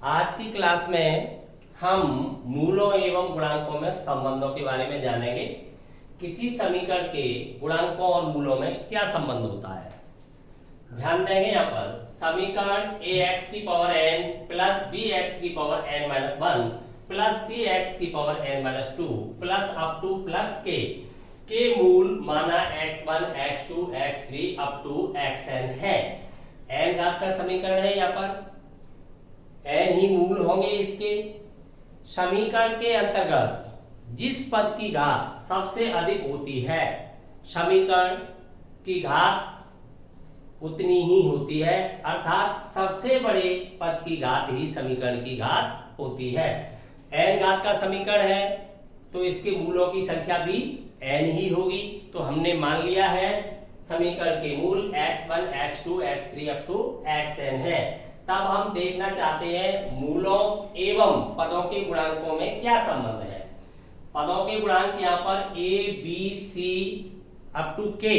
आज की क्लास में हम मूलों एवं गुणांकों में संबंधों के बारे में जानेंगे। किसी समीकरण के गुणांकों और मूलों में क्या संबंध होता है, ध्यान देंगे। यहाँ पर समीकरण ax की पावर n प्लस bx की power n minus 1 plus cx की power n minus 2 plus up to plus के मूल माना x1 x2 x3 up to xn है। n घात का समीकरण है, यहाँ पर n ही मूल होंगे। इसके समीकरण के अंतर्गत जिस पद की घात सबसे अधिक होती है, समीकरण की घात उतनी ही होती है, अर्थात सबसे बड़े पद की घात ही समीकरण की घात होती है। n घात का समीकरण है तो इसके मूलों की संख्या भी n ही होगी। तो हमने मान लिया है समीकरण के मूल x1 x2 x3 up to xn है। तब हम देखना चाहते हैं मूलों एवं पदों के गुणांकों में क्या संबंध है। पदों के गुणांक यहाँ पर a b c up to k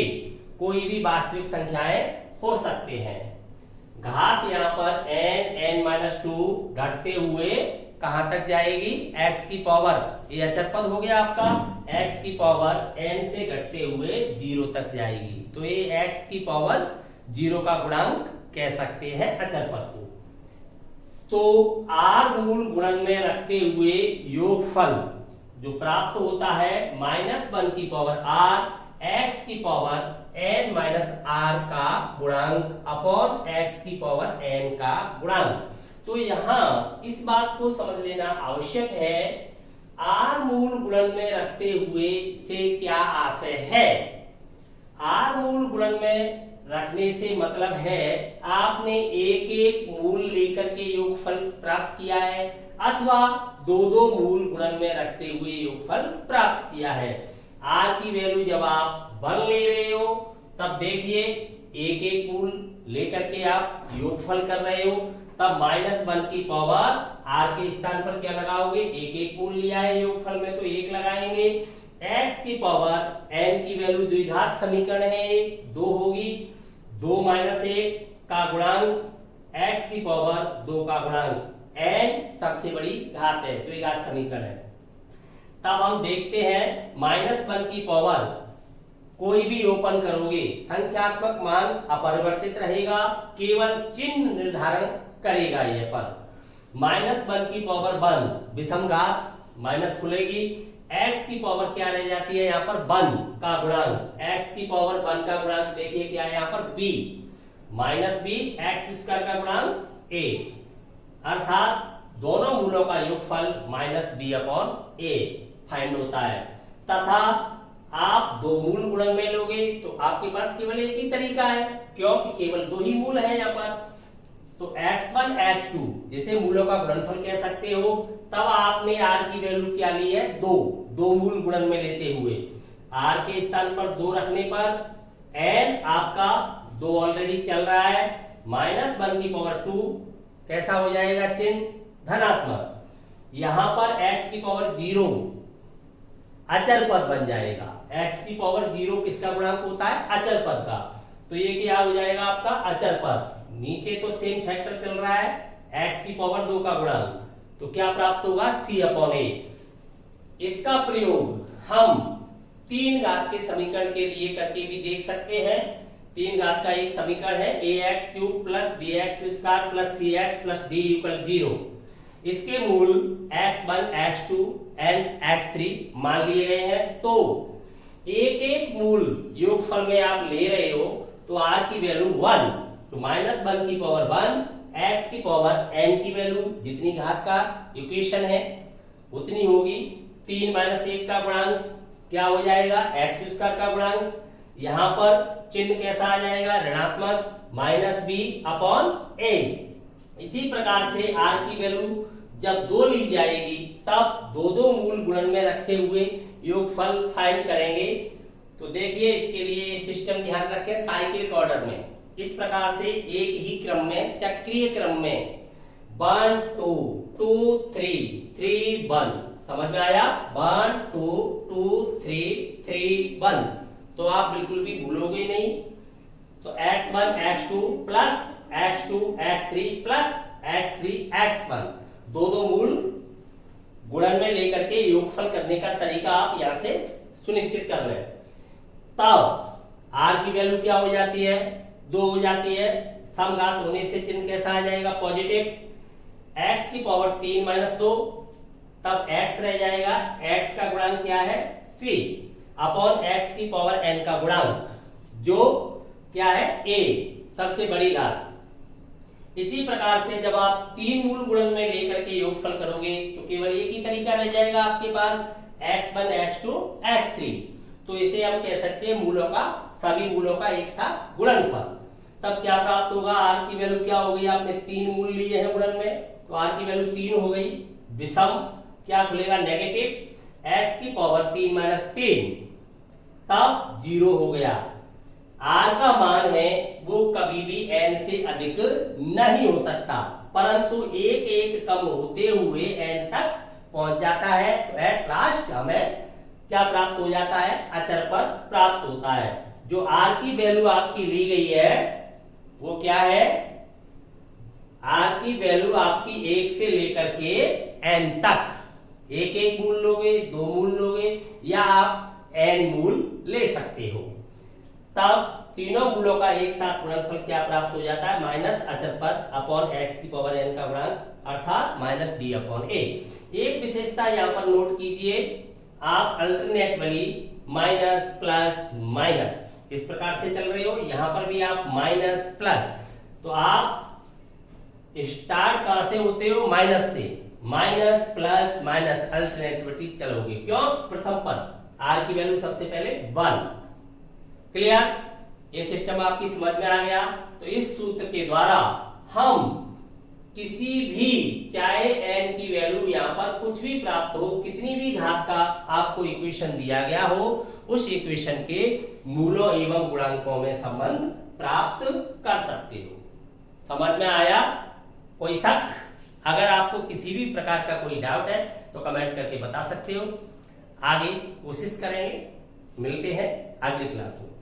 कोई भी वास्तविक संख्याएं हो सकते हैं। घात यहाँ पर n माइनस 2 घटते हुए कहां तक जाएगी, x की पावर, ये अचर पद हो गया आपका, x की पावर n से घटते हुए 0 तक जाएगी। तो ये x की पावर 0 का गुणांक कह सकते हैं अचर पद को। तो r मूल गुणन में रखते हुए योगफल जो प्राप्त होता है -1 की पावर r x की पावर n माइनस r का गुणांक अपॉन x की पावर n का गुणांक। तो यहाँ इस बात को समझ लेना आवश्यक है, r मूल गुणन में रखते हुए से क्या आशय है। r मूल गुणन में रखने से मतलब है आपने एक एक मूल लेकर के योगफल प्राप्त किया है, अथवा दो दो मूल गुणन में रखते हुए योगफल प्राप्त किया है। r की वैल्यू जब आप 1 ले रहे हो तब देखिए एक एक मूल लेकर के आप योगफल कर रहे हो, तब -1 की पावर r के स्थान पर क्या लगाओगे, एक एक मूल लिया है योगफल में तो 1 लगाएंगे। x की पावर n की वैल्यू द्विघात समीकरण है 2 होगी, 2 माइनस 1 का गुणांक x की पावर 2 का गुणांक, n सबसे बड़ी घात है, द्विघात समीकरण है। तब हम देखते हैं -1 की पावर कोई भी ओपन करोगे संख्यात्मक मान अपरिवर्तित रहेगा, केवल चिन्ह निर्धारण करेगा यह पद। -1 की पावर 1 विषम घात, माइनस खुलेगी, x की पावर क्या रह जाती है यहाँ पर 1 का गुणांक, x की पावर 1 का गुणांक देखिए क्या है यहाँ पर b, minus b x square का गुणांक a, अर्थात दोनों मूलों का योगफल -b अपॉन a फाइंड होता है। तथा आप दो मूल गुणन में लोगे तो आपके पास केवल एक ही तरीका है, क्योंकि केवल दो ही मूल है यहाँ पर। तो x1 x2 जिसे मूलों का गुणनफल कह सकते हो, तब आपने r की वैल्यू क्या ली है 2, दो मूल गुणन में लेते हुए r के स्थान पर 2 रखने पर n आपका 2 ऑलरेडी चल रहा है, -1 की पावर 2 कैसा हो जाएगा चिन्ह धनात्मक, यहां पर x की पावर 0 अचर पद बन जाएगा। x की पावर 0 किसका गुणांक होता है, अचर पद का, तो ये क्या हो जाएगा आपका अचर पद। नीचे तो सेम फैक्टर चल रहा है, x की पावर 2 का गुणांक, तो क्या प्राप्त होगा c अपॉन a। इसका प्रयोग हम 3 घात के समीकरण के लिए करके भी देख सकते हैं। 3 घात का एक समीकरण है ax cube plus bx square plus cx plus d equal 0। इसके मूल x1 x2 and x3 मान लिए गए हैं। तो एक एक मूल योगफल में आप ले रहे हो तो r की वैल्यू 1, तो -1 की पावर 1, x की पावर n की वैल्यू जितनी घात का इक्वेशन है उतनी होगी, 3 माइनस 1 का गुणांक क्या हो जाएगा x स्क्वायर का गुणांक, यहाँ पर चिन्ह कैसा आ जाएगा ऋणात्मक, -b अपॉन a। इसी प्रकार से r की वैल्यू जब 2 ली जाएगी तब दो मूल गुणन में रखते हुए योगफल फाइंड करेंगे। तो देखिए इसके लिए सिस्टम ध्यान रखें साइक्लिक ऑर्डर में, इस प्रकार से एक ही क्रम में चक्रीय क्रम में 1 2 2 3 3 1, समझ में आया, 1 2 2 3 3 1, तो आप बिल्कुल भी भूलोगे नहीं। तो x1 x2 plus x2 x3 plus x3 x1 दो मूल गुणन में लेकर के योगफल करने का तरीका आप यहां से सुनिश्चित कर लें। तब r की वैल्यू क्या हो जाती है, 2 हो जाती है। समघात होने से चिन्ह कैसा आ जाएगा, पॉजिटिव। x की पावर 3 - 2, तब x रह जाएगा। x का गुणांक क्या है, c अपॉन x की पावर n का गुणांक, जो क्या है, a, सबसे बड़ी घात। इसी प्रकार से जब आप तीन मूल गुणन में लेकर के योगफल करोगे तो केवल एक ही तरीका रह जाएगा आपके पास, x1 x2 x3। तो इसे हम कह सकते हैं मूलों का, सभी मूलों का एक साथ गुणनफल। तब क्या प्राप्त होगा, r की वैल्यू क्या हो गई, आपने तीन मूल लिए हैं गुणन में, तो r की वैल्यू 3 हो गई। विषम क्या खुलेगा, नेगेटिव, x की पावर 3 - 3, तब 0 हो गया। r का मान है वो कभी भी n से अधिक नहीं हो सकता, परंतु एक एक कम होते हुए n तक पहुंच जाता है। तो एट लास्ट हमें क्या प्राप्त हो जाता है, अचर पद प्राप्त होता है। जो r की वैल्यू आपकी ली गई है वो क्या है, r की वैल्यू आपकी 1 से लेकर के n तक, एक एक मूल लोगे, दो मूल लोगे, या आप n मूल ले सकते हो। तब तीनों मूलों का एक साथ गुणनफल क्या प्राप्त हो जाता है, माइनस अचर पद अपॉन x की पावर n का गुणांक, अर्थात -d/a। एक विशेषता यहाँ पर नोट कीजिए, आप अल्टरनेटली माइनस प्लस माइनस इस प्रकार से चल रहे हो, यहां पर भी आप माइनस प्लस, तो आप स्टार्ट कहां से होते हो, माइनस से, माइनस प्लस माइनस अल्टरनेटली चलोगे। क्यों, प्रथम पद r की वैल्यू सबसे पहले 1। क्लियर, ये सिस्टम आपकी समझ में आ गया। तो इस सूत्र के द्वारा हम किसी भी, चाहे n की वैल्यू यहाँ पर कुछ भी प्राप्त हो, कितनी भी घात का आपको इक्वेशन दिया गया हो, उस इक्वेशन के मूलों एवं गुणांकों में संबंध प्राप्त कर सकते हो। समझ में आया, कोई शक? अगर आपको किसी भी प्रकार का कोई डाउट है तो कमेंट करके बता सकते हो, आगे कोशिश करेंगे। मिलते हैं अगली क्लास में।